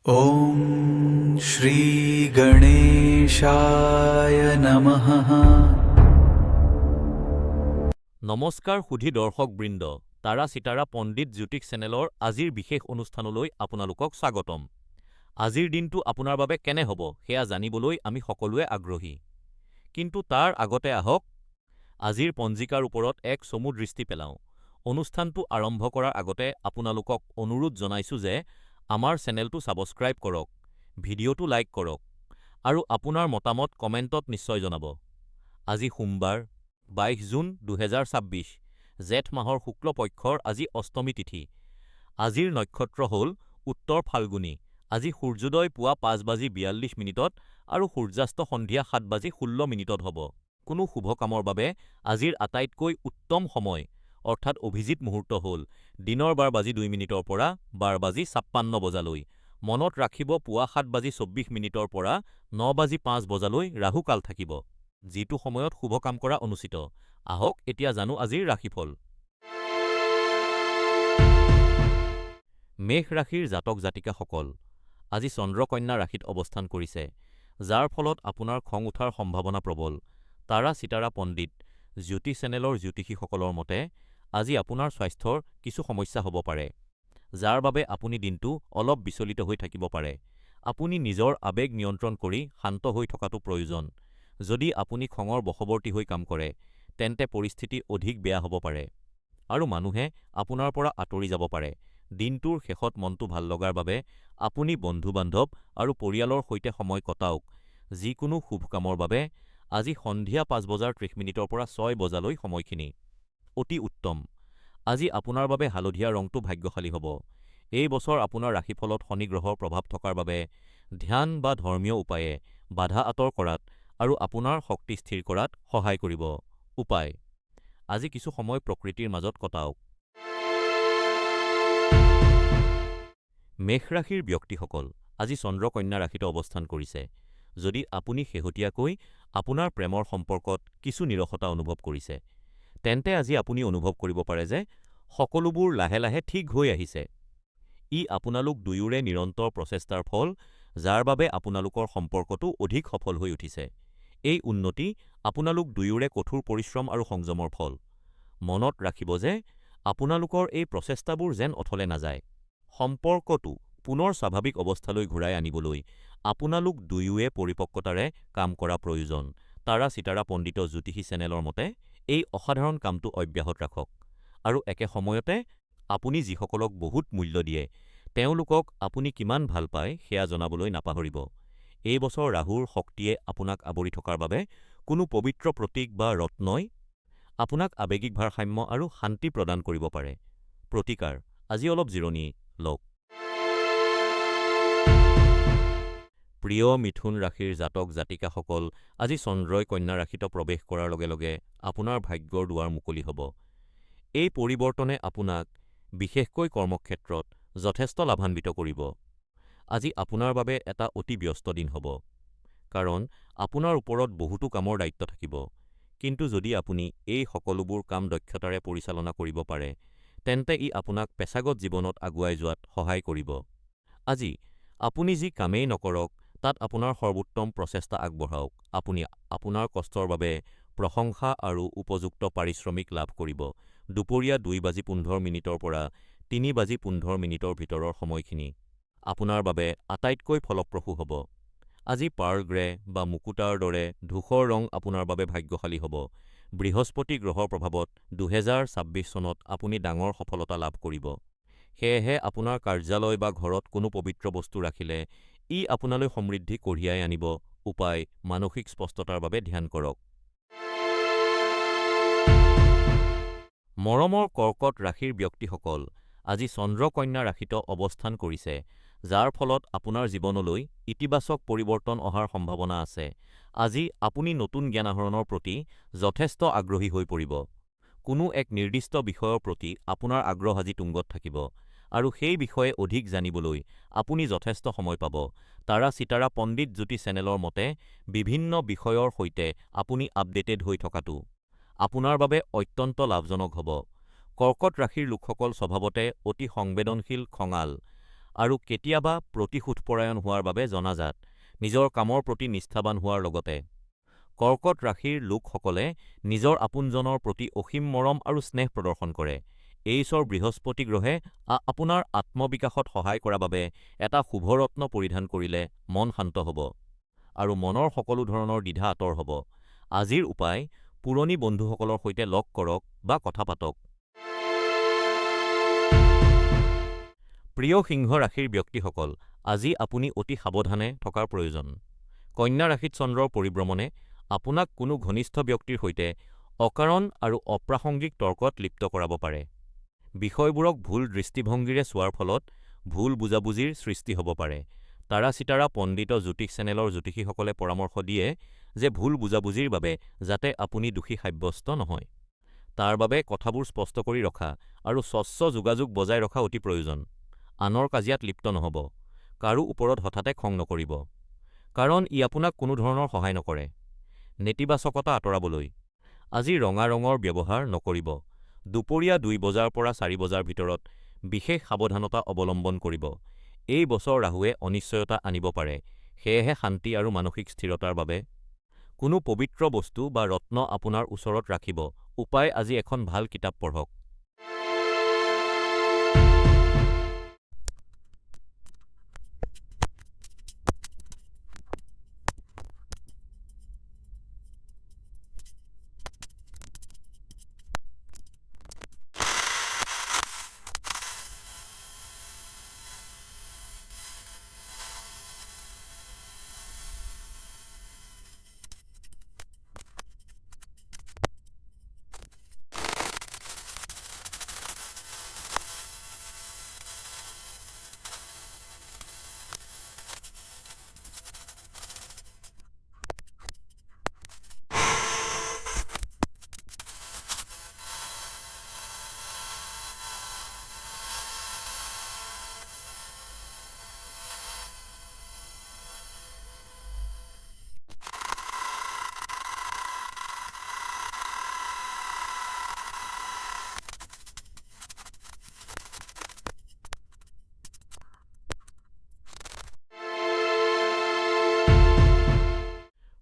ॐ श्रीगणेशाय नमः। নমস্কাৰ সুধী দৰ্শকবৃন্দ, তাৰা চিতাৰা পণ্ডিত জ্যোতিষ চেনেলৰ আজিৰ বিশেষ অনুষ্ঠানলৈ আপোনালোকক স্বাগতম। আজিৰ দিনটো আপোনাৰ বাবে কেনে হ'ব সেয়া জানিবলৈ আমি সকলোৱে আগ্ৰহী। কিন্তু তাৰ আগতে আহক আজিৰ পঞ্জিকাৰ ওপৰত এক চমু দৃষ্টি পেলাওঁ। অনুষ্ঠানটো আৰম্ভ কৰাৰ আগতে আপোনালোকক অনুৰোধ জনাইছোঁ যে আমাৰ চেনেলটো ছাবস্ক্ৰাইব কৰক, ভিডিঅ'টো লাইক কৰক আৰু আপোনাৰ মতামত কমেণ্টত নিশ্চয় জনাব। আজি সোমবাৰ ২২ জুন ২০২৬, জেঠ মাহৰ শুক্ল পক্ষৰ আজি অষ্টমী তিথি। আজিৰ নক্ষত্ৰ হ'ল উত্তৰ ফাল্গুনী। আজি সূৰ্যোদয় পুৱা ৫:৪২ আৰু সূৰ্যাস্ত সন্ধিয়া ৭:১৬ হ'ব। কোনো শুভ কামৰ বাবে আজিৰ আটাইতকৈ উত্তম সময় অৰ্থাৎ অভিজিত মুহূৰ্ত হ'ল দিনৰ ১২:০২ পৰা ১২:৫৬ মনত ৰাখিব পুৱা ৭:২৪ পৰা ৯:০৫ ৰাহু কাল থাকিব, যিটো সময়ত শুভ কাম কৰা অনুচিত। আহক এতিয়া জানো আজিৰ ৰাশিফল। মেষ ৰাশিৰ জাতক জাতিকাসকল, আজি চন্দ্ৰ কন্যা ৰাশিত অৱস্থান কৰিছে, যাৰ ফলত আপোনাৰ খং উঠাৰ সম্ভাৱনা প্ৰবল। তাৰা চিতাৰা পণ্ডিত জ্যোতিষ চেনেলৰ জ্যোতিষীসকলৰ মতে আজি আপোনাৰ স্বাস্থ্যৰ কিছু সমস্যা হ'ব পাৰে, যাৰ বাবে আপুনি দিনটো অলপ বিচলিত হৈ থাকিব পাৰে। আপুনি নিজৰ আৱেগ নিয়ন্ত্ৰণ কৰি শান্ত হৈ থকাটো প্ৰয়োজন। যদি আপুনি খঙৰ বশৱৰ্তী হৈ কাম কৰে, তেন্তে পৰিস্থিতি অধিক বেয়া হ'ব পাৰে আৰু মানুহে আপোনাৰ পৰা আঁতৰি যাব পাৰে। দিনটোৰ শেষত মনটো ভাল লগাৰ বাবে আপুনি বন্ধু-বান্ধৱ আৰু পৰিয়ালৰ সৈতে সময় কটাওক। যিকোনো শুভ কামৰ বাবে আজি সন্ধিয়া ৫:৩০ পৰা ৬:০০ সময়খিনি অতি উত্তম। আজি আপোনাৰ বাবে হালধীয়া ৰংটো ভাগ্যশালী হ'ব। এই বছৰ আপোনাৰ ৰাশিফলত শনি গ্ৰহৰ প্ৰভাৱ থকাৰ বাবে ধ্যান বা ধৰ্মীয় উপায়ে বাধা আঁতৰ কৰাত আৰু আপোনাৰ শক্তি স্থিৰ কৰাত সহায় কৰিব। উপায়: আজি কিছু সময় প্ৰকৃতিৰ মাজত কটাওক। মেষ ৰাশিৰ ব্যক্তিসকল, আজি চন্দ্ৰ কন্যা ৰাশিত অৱস্থান কৰিছে। যদি আপুনি শেহতীয়াকৈ আপোনাৰ প্ৰেমৰ সম্পৰ্কত কিছু নিৰসতা অনুভৱ কৰিছে, তেন্তে আজি আপুনি অনুভৱ কৰিব পাৰে যে সকলোবোৰ লাহে লাহে ঠিক হৈ আহিছে। ই আপোনালোক দুয়োৰে নিৰন্তৰ প্ৰচেষ্টাৰ ফল, যাৰ বাবে আপোনালোকৰ সম্পৰ্কটো অধিক সফল হৈ উঠিছে। এই উন্নতি আপোনালোক দুয়োৰে কঠোৰ পৰিশ্ৰম আৰু সংযমৰ ফল। মনত ৰাখিব যে আপোনালোকৰ এই প্ৰচেষ্টাবোৰ যেন অথলে নাযায়। সম্পৰ্কটো পুনৰ স্বাভাৱিক অৱস্থালৈ ঘূৰাই আনিবলৈ আপোনালোক দুয়োৱে পৰিপক্কতাৰে কাম কৰা প্ৰয়োজন। তাৰা চিতাৰা পণ্ডিত জ্যোতিষী চেনেলৰ মতে এই অসাধাৰণ কামটো অব্যাহত ৰাখক আৰু একে সময়তে আপুনি যিসকলক বহুত মূল্য দিয়ে, তেওঁলোকক আপুনি কিমান ভাল পায় সেয়া জনাবলৈ নাপাহৰিব। এই বছৰ ৰাহুৰ শক্তিয়ে আপোনাক আৱৰি থকাৰ বাবে কোনো পবিত্ৰ প্ৰতীক বা ৰত্নই আপোনাক আৱেগিক ভাৰসাম্য আৰু শান্তি প্ৰদান কৰিব পাৰে। প্ৰতিকাৰ: আজি অলপ জিৰণি লওক। প্ৰিয় মিথুন ৰাশিৰ জাতক জাতিকাসকল, আজি চন্দ্ৰই কন্যা ৰাশিত প্ৰৱেশ কৰাৰ লগে লগে আপোনাৰ ভাগ্যৰ দুৱাৰ মুকলি হ'ব। এই পৰিৱৰ্তনে আপোনাক বিশেষকৈ কৰ্মক্ষেত্ৰত যথেষ্ট লাভান্বিত কৰিব। আজি আপোনাৰ বাবে এটা অতি ব্যস্ত দিন হ'ব, কাৰণ আপোনাৰ ওপৰত বহুতো কামৰ দায়িত্ব থাকিব। কিন্তু যদি আপুনি এই সকলোবোৰ কাম দক্ষতাৰে পৰিচালনা কৰিব পাৰে, তেন্তে ই আপোনাক পেছাগত জীৱনত আগুৱাই যোৱাত সহায় কৰিব। আজি আপুনি যি কামেই নকৰক, তাত আপোনাৰ সৰ্বোত্তম প্ৰচেষ্টা আগবঢ়াওক। আপুনি আপোনাৰ কষ্টৰ বাবে প্ৰশংসা আৰু উপযুক্ত পাৰিশ্ৰমিক লাভ কৰিব। দুপৰীয়া ২:১৫ পৰা ৩:১৫ ভিতৰৰ সময়খিনি আপোনাৰ বাবে আটাইতকৈ ফলপ্ৰসূ হ'ব। আজি পাৰ্ল গ্ৰে বা মুকুতাৰ দৰে ধূসৰ ৰং আপোনাৰ বাবে ভাগ্যশালী হ'ব। বৃহস্পতি গ্ৰহৰ প্ৰভাৱত ২০২৬ চনত আপুনি ডাঙৰ সফলতা লাভ কৰিব। সেয়েহে আপোনাৰ কাৰ্যালয় বা ঘৰত কোনো পবিত্ৰ বস্তু ৰাখিলে ই আপোনালৈ সমৃদ্ধি কঢ়িয়াই আনিব। উপায়: মানসিক স্পষ্টতাৰ বাবে ধ্যান কৰক। মৰমৰ কৰ্কট ৰাশিৰ ব্যক্তিসকল, আজি চন্দ্ৰ কন্যা ৰাশিত অৱস্থান কৰিছে, যাৰ ফলত আপোনাৰ জীৱনলৈ ইতিবাচক পৰিৱৰ্তন অহাৰ সম্ভাৱনা আছে। আজি আপুনি নতুন জ্ঞান আহৰণৰ প্ৰতি যথেষ্ট আগ্ৰহী হৈ পৰিব। কোনো এক নিৰ্দিষ্ট বিষয়ৰ প্ৰতি আপোনাৰ আগ্ৰহ আজি তুংগত থাকিব আৰু সেই বিষয়ে অধিক জানিবলৈ আপুনি যথেষ্ট সময় পাব। তাৰা চিতাৰা পণ্ডিত জ্যোতি চেনেলৰ মতে বিভিন্ন বিষয়ৰ সৈতে আপুনি আপডেটেড হৈ থকাটো আপোনাৰ বাবে অত্যন্ত লাভজনক হ'ব। কৰ্কট ৰাশিৰ লোকসকল স্বভাৱতে অতি সংবেদনশীল, খঙাল আৰু কেতিয়াবা প্ৰতিশোধপৰায়ণ হোৱাৰ বাবে জনাজাত, নিজৰ কামৰ প্ৰতি নিষ্ঠাবান হোৱাৰ লগতে কৰ্কট ৰাশিৰ লোকসকলে নিজৰ আপোনজনৰ প্ৰতি অসীম মৰম আৰু স্নেহ প্ৰদৰ্শন কৰে। এইচৰ বৃহস্পতি গ্ৰহে আপোনাৰ আত্মবিকাশত সহায় কৰা বাবে এটা শুভৰত্ন পৰিধান কৰিলে মন শান্ত হ'ব আৰু মনৰ সকলো ধৰণৰ দ্বিধা আঁতৰ হ'ব। আজিৰ উপায়: পুৰণি বন্ধুসকলৰ সৈতে লগ কৰক বা কথা পাতক। প্ৰিয় সিংহ ৰাশিৰ ব্যক্তিসকল, আজি আপুনি অতি সাৱধানে থকাৰ প্ৰয়োজন। কন্যা ৰাশিত চন্দ্ৰৰ পৰিভ্ৰমণে আপোনাক কোনো ঘনিষ্ঠ ব্যক্তিৰ সৈতে অকাৰণ আৰু অপ্ৰাসংগিক তৰ্কত লিপ্ত কৰাব পাৰে। বিষয়বোৰক ভুল দৃষ্টিভংগীৰে চোৱাৰ ফলত ভুল বুজাবুজিৰ সৃষ্টি হ'ব পাৰে। তাৰা-চিতাৰা পণ্ডিত জ্যোতিষ চেনেলৰ জ্যোতিষীসকলে পৰামৰ্শ দিয়ে যে ভুল বুজাবুজিৰ বাবে যাতে আপুনি দোষী সাব্যস্ত নহয়। তাৰ বাবে কথাবোৰ স্পষ্ট কৰি ৰখা আৰু স্বচ্ছ যোগাযোগ বজাই ৰখা অতি প্ৰয়োজন। আনৰ কাজিয়াত লিপ্ত নহ'ব। কাৰো ওপৰত হঠাতে খং নকৰিব, কাৰণ ই আপোনাক কোনো ধৰণৰ সহায় নকৰে। নেতিবাচকতা আঁতৰাবলৈ আজি ৰঙা ৰঙৰ ব্যৱহাৰ নকৰিব। দুপৰীয়া ২ বজাৰ পৰা ৪ বজাৰ ভিতৰত বিশেষ সাৱধানতা অৱলম্বন কৰিব। এই বছৰ ৰাহুৱে অনিশ্চয়তা আনিব পাৰে, সেয়েহে শান্তি আৰু মানসিক স্থিৰতাৰ বাবে কোনো পবিত্ৰ বস্তু বা ৰত্ন আপোনাৰ ওচৰত ৰাখিব। উপায়: আজি এখন ভাল কিতাপ পঢ়ক।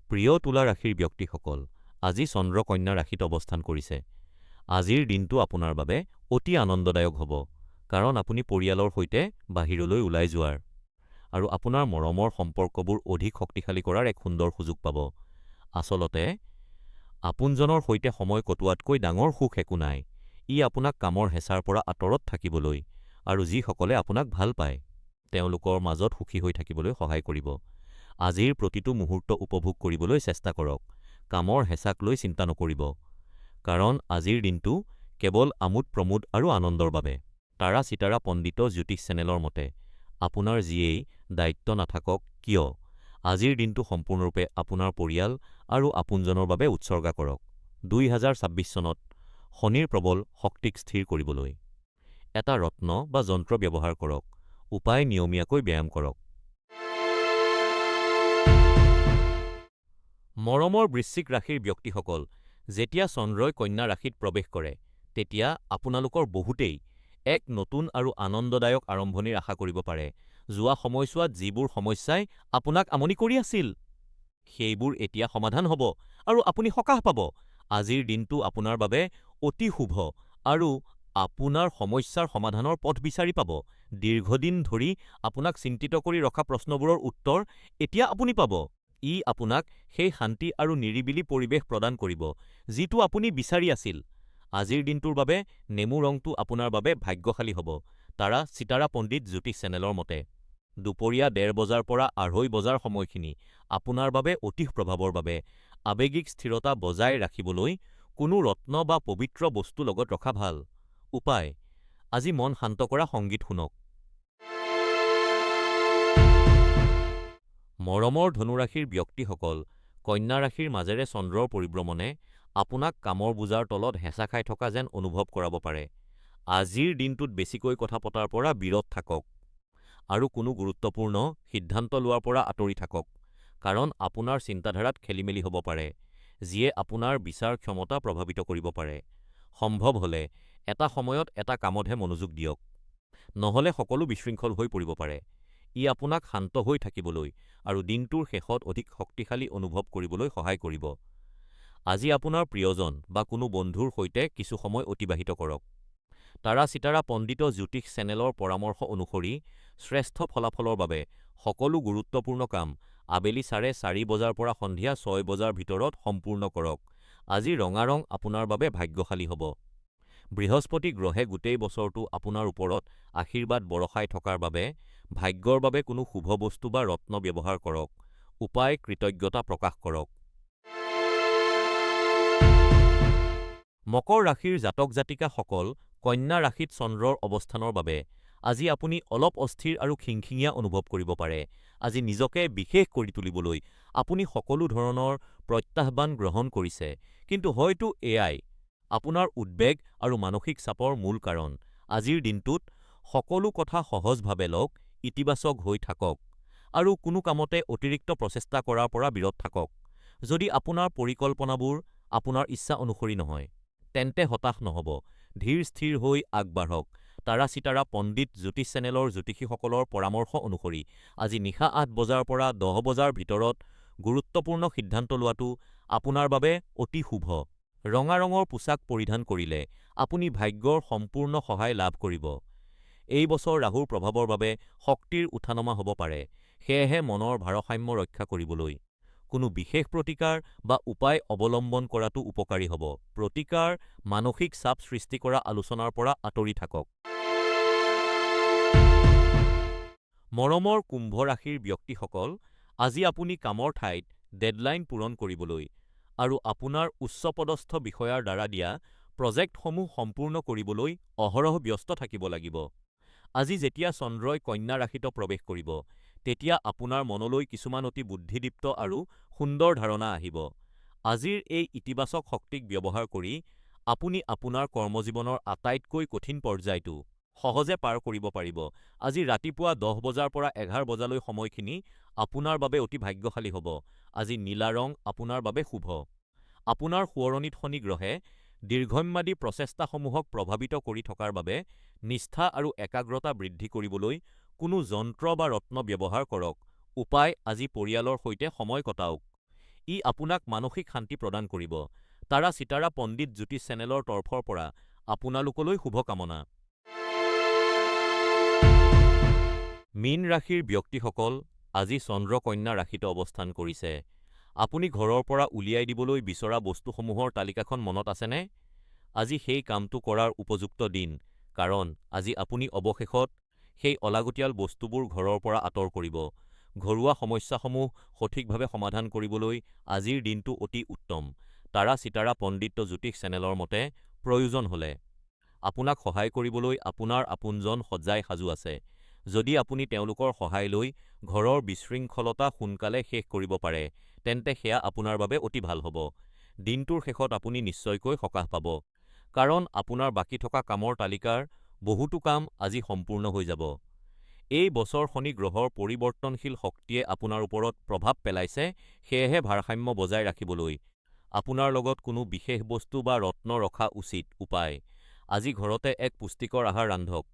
প্ৰিয় তুলা ৰাশিৰ ব্যক্তিসকল, আজি চন্দ্ৰ কন্যা ৰাশিত অৱস্থান কৰিছে। আজিৰ দিনটো আপোনাৰ বাবে অতি আনন্দদায়ক হ'ব, কাৰণ আপুনি পৰিয়ালৰ সৈতে বাহিৰলৈ ওলাই যোৱাৰ আৰু আপোনাৰ মৰমৰ সম্পৰ্কবোৰ অধিক শক্তিশালী কৰাৰ এক সুন্দৰ সুযোগ পাব। আচলতে, আপোনজনৰ সৈতে সময় কটোৱাতকৈ ডাঙৰ সুখ একো নাই। ই আপোনাক কামৰ হেঁচাৰ পৰা আঁতৰত থাকিবলৈ আৰু যিসকলে আপোনাক ভাল পায় তেওঁলোকৰ মাজত সুখী হৈ থাকিবলৈ সহায় কৰিব। আজিৰ প্ৰতিটো মুহূৰ্ত উপভোগ কৰিবলৈ চেষ্টা কৰক। কামৰ হেঁচাক লৈ চিন্তা নকৰিব, কাৰণ আজিৰ দিনটো কেৱল আমোদ-প্ৰমোদ আৰু আনন্দৰ বাবে। তাৰা-চিতাৰা পণ্ডিত জ্যোতিষ চেনেলৰ মতে, আপোনাৰ যিয়েই দায়িত্ব নাথাকক কিয়, আজিৰ দিনটো সম্পূৰ্ণৰূপে আপোনাৰ পৰিয়াল আৰু আপোনজনৰ বাবে উৎসৰ্গা কৰক। ২০২৬ চনত শনিৰ প্ৰবল শক্তিক স্থিৰ কৰিবলৈ এটা ৰত্ন বা যন্ত্ৰ ব্যৱহাৰ কৰক। উপায়: নিয়মীয়াকৈ ব্যায়াম কৰক। মৰমৰ বৃশ্চিক ৰাশিৰ ব্যক্তিসকল, যেতিয়া চন্দ্ৰই কন্যা ৰাশিত প্ৰৱেশ কৰে তেতিয়া আপোনালোকৰ বহুতেই এক নতুন আৰু আনন্দদায়ক আৰম্ভণিৰ আশা কৰিব পাৰে। যোৱা সময়ছোৱাত যিবোৰ সমস্যাই আপোনাক আমনি কৰি আছিল সেইবোৰ এতিয়া সমাধান হ'ব আৰু আপুনি সকাহ পাব। আজিৰ দিনটো আপোনাৰ বাবে অতি শুভ আৰু আপোনাৰ সমস্যাৰ সমাধানৰ পথ বিচাৰি পাব। দীৰ্ঘদিন ধৰি আপোনাক চিন্তিত কৰি ৰখা প্ৰশ্নবোৰৰ উত্তৰ এতিয়া আপুনি পাব। ই আপোনাক সেই শান্তি আৰু নিৰিবিলি পৰিৱেশ প্ৰদান কৰিব যিটো আপুনি বিচাৰি আছিল। আজিৰ দিনটোৰ বাবে নেমু ৰংটো আপোনাৰ বাবে ভাগ্যশালী হ'ব। তাৰা-চিতাৰা পণ্ডিত জ্যোতিষ চেনেলৰ মতে, দুপৰীয়া ১:৩০ বজাৰ পৰা ২:৩০ বজাৰ সময়খিনি আপোনাৰ বাবে অতি প্ৰভাৱৰ বাবে আৱেগিক স্থিৰতা বজাই ৰাখিবলৈ কোনো ৰত্ন বা পবিত্ৰ বস্তু লগত ৰখা ভাল। উপায়: আজি মন শান্ত কৰা সংগীত শুনক। মৰমৰ ধনুৰাশিৰ ব্যক্তিসকল, কন্যা ৰাশিৰ মাজেৰে চন্দ্ৰৰ পৰিভ্ৰমণে আপোনাক কামৰ বোজাৰ তলত হেঁচা খাই থকা যেন অনুভৱ কৰাব পাৰে। আজিৰ দিনটোত বেছিকৈ কথা পতাৰ পৰা বিৰত থাকক আৰু কোনো গুৰুত্বপূৰ্ণ সিদ্ধান্ত লোৱাৰ পৰা আঁতৰি থাকক, কাৰণ আপোনাৰ চিন্তাধাৰাত খেলিমেলি হ'ব পাৰে যিয়ে আপোনাৰ বিচাৰ ক্ষমতা প্ৰভাৱিত কৰিব পাৰে। সম্ভৱ হ'লে এটা সময়ত এটা কামতহে মনোযোগ দিয়ক। নহ'লে সকলো বিশৃংখল হৈ পৰিব পাৰে। ই আপোনাক শান্ত হৈ থাকিবলৈ আৰু দিনটোৰ শেষত অধিক শক্তিশালী অনুভৱ কৰিবলৈ সহায় কৰিব। আজি আপোনাৰ প্ৰিয়জন বা কোনো বন্ধুৰ সৈতে কিছু সময় অতিবাহিত কৰক। তাৰা চিতাৰা পণ্ডিত জ্যোতিষ চেনেলৰ পৰামৰ্শ অনুসৰি শ্ৰেষ্ঠ ফলাফলৰ বাবে সকলো গুৰুত্বপূৰ্ণ কাম আবেলি 4:30 বজাৰ পৰা সন্ধিয়া 6 বজাৰ ভিতৰত সম্পূৰ্ণ কৰক। আজি ৰঙা ৰং আপোনাৰ বাবে ভাগ্যশালী হ'ব। বৃহস্পতি গ্ৰহে গোটেই বছৰটো আপোনাৰ ওপৰত আশীৰ্বাদ বৰষাই থকাৰ বাবে ভাগ্যৰ বাবে কোনো শুভ বস্তু বা ৰত্ন ব্যৱহাৰ কৰক। উপায় কৃতজ্ঞতা প্ৰকাশ কৰক। মকৰ ৰাশিৰ জাতক জাতিকাসকল কন্যা ৰাশিত চন্দ্ৰৰ অৱস্থানৰ বাবে আজি আপুনি অলপ অস্থিৰ আৰু খিংখিঙীয়া অনুভৱ কৰিব পাৰে। আজি নিজকে বিশেষ কৰি তুলিবলৈ আপুনি সকলো ধৰণৰ প্ৰত্যাহ্বান গ্ৰহণ কৰিছে, কিন্তু হয়তো এয়াই আপোনাৰ উদ্বেগ আৰু মানসিক চাপৰ মূল কাৰণ। আজিৰ দিনটোত সকলো কথা সহজভাৱে লওক, ইতিবাচক হৈ থাকক আৰু কোনো কামতে অতিৰিক্ত প্ৰচেষ্টা কৰাৰ পৰা বিৰত থাকক। যদি আপোনাৰ পৰিকল্পনাবোৰ আপোনাৰ ইচ্ছা অনুসৰি নহয়, তেন্তে হতাশ নহ'ব। ধীৰ স্থিৰ হৈ আগবাঢ়ক। তাৰা চিতাৰা পণ্ডিত জ্যোতিষ চেনেলৰ জ্যোতিষীসকলৰ পৰামৰ্শ অনুসৰি আজি নিশা 8 বজাৰ পৰা 10 বজাৰ ভিতৰত গুৰুত্বপূৰ্ণ সিদ্ধান্ত লোৱাটো আপোনাৰ বাবে অতি শুভ। ৰঙা ৰঙৰ পোছাক পৰিধান কৰিলে আপুনি ভাগ্যৰ সম্পূৰ্ণ সহায় লাভ কৰিব। এই বছৰ ৰাহুৰ প্ৰভাৱৰ বাবে শক্তিৰ উঠানমা হ'ব পাৰে, সেয়েহে মনৰ ভাৰসাম্য ৰক্ষা কৰিবলৈ কোনো বিশেষ প্ৰতিকাৰ বা উপায় অৱলম্বন কৰাটো উপকাৰী হ'ব। প্ৰতিকাৰ মানসিক চাপ সৃষ্টি কৰা আলোচনাৰ পৰা আঁতৰি থাকক। মৰমৰ কুম্ভ ৰাশিৰ ব্যক্তিসকল, আজি আপুনি কামৰ ঠাইত ডেডলাইন পূৰণ কৰিবলৈ আৰু আপোনাৰ উচ্চপদস্থ বিষয়াৰ দ্বাৰা দিয়া প্ৰজেক্টসমূহ সম্পূৰ্ণ কৰিবলৈ অহৰহ ব্যস্ত থাকিব লাগিব। আজি যেতিয়া চন্দ্ৰই কন্যা ৰাশিত প্ৰৱেশ কৰিব, তেতিয়া আপোনাৰ মনলৈ কিছুমান অতি বুদ্ধিদীপ্ত আৰু সুন্দৰ ধাৰণা আহিব। আজিৰ এই ইতিবাচক শক্তিক ব্যৱহাৰ কৰি আপুনি আপোনাৰ কৰ্মজীৱনৰ আটাইতকৈ কঠিন পৰ্যায়টো সহজে পাৰ কৰিব পাৰিব। আজি ৰাতিপুৱা 10 বজাৰ পৰা 11 বজালৈ সময়খিনি আপোনাৰ বাবে অতি ভাগ্যশালী হ'ব। আজি নীলা ৰং আপোনাৰ বাবে শুভ। আপোনাৰ সোঁৱৰণিত শনি গ্ৰহে দীৰ্ঘম্যাদী প্ৰচেষ্টাসমূহক প্ৰভাৱিত কৰি থকাৰ বাবে নিষ্ঠা আৰু একাগ্ৰতা বৃদ্ধি কৰিবলৈ কোনো যন্ত্ৰ বা ৰত্ন ব্যৱহাৰ কৰক। উপায় আজি পৰিয়ালৰ সৈতে সময় কটাওক। ই আপোনাক মানসিক শান্তি প্ৰদান কৰিব। তাৰা চিতাৰা পণ্ডিত জ্যোতিষ চেনেলৰ তৰফৰ পৰা আপোনালোকলৈ শুভকামনা। মীন ৰাশিৰ ব্যক্তিসকল, আজি চন্দ্ৰ কন্যা ৰাশিত অৱস্থান কৰিছে। আপুনি ঘৰৰ পৰা উলিয়াই দিবলৈ বিচৰা বস্তুসমূহৰ তালিকাখন মনত আছেনে? আজি সেই কামটো কৰাৰ উপযুক্ত দিন, কাৰণ আজি আপুনি অৱশেষত সেই অলাগতিয়াল বস্তুবোৰ ঘৰৰ পৰা আঁতৰ কৰিব। ঘৰুৱা সমস্যাসমূহ সঠিকভাৱে সমাধান কৰিবলৈ আজিৰ দিনটো অতি উত্তম। তাৰা চিতাৰা পণ্ডিত জ্যোতিষ চেনেলৰ মতে, প্ৰয়োজন হ'লে আপোনাক সহায় কৰিবলৈ আপোনাৰ আপোনজন সজাই সাজু আছে। যদি আপুনি তেওঁলোকৰ সহায় লৈ ঘৰৰ বিশৃংখলতা সোনকালে শেষ কৰিব পাৰে, তেন্তে সেয়া আপোনাৰ বাবে অতি ভাল হ'ব। দিনটোৰ শেষত আপুনি নিশ্চয়কৈ সকাহ পাব, কাৰণ আপোনাৰ বাকী থকা কামৰ তালিকাৰ বহুতো কাম আজি সম্পূৰ্ণ হৈ যাব। এই বছৰ শনি গ্ৰহৰ পৰিৱৰ্তনশীল শক্তিয়ে আপোনাৰ ওপৰত প্ৰভাৱ পেলাইছে, সেয়েহে ভাৰসাম্য বজাই ৰাখিবলৈ আপোনাৰ লগত কোনো বিশেষ বস্তু বা ৰত্ন ৰখা উচিত। উপায় আজি ঘৰতে এক পুষ্টিকৰ আহাৰ ৰান্ধক।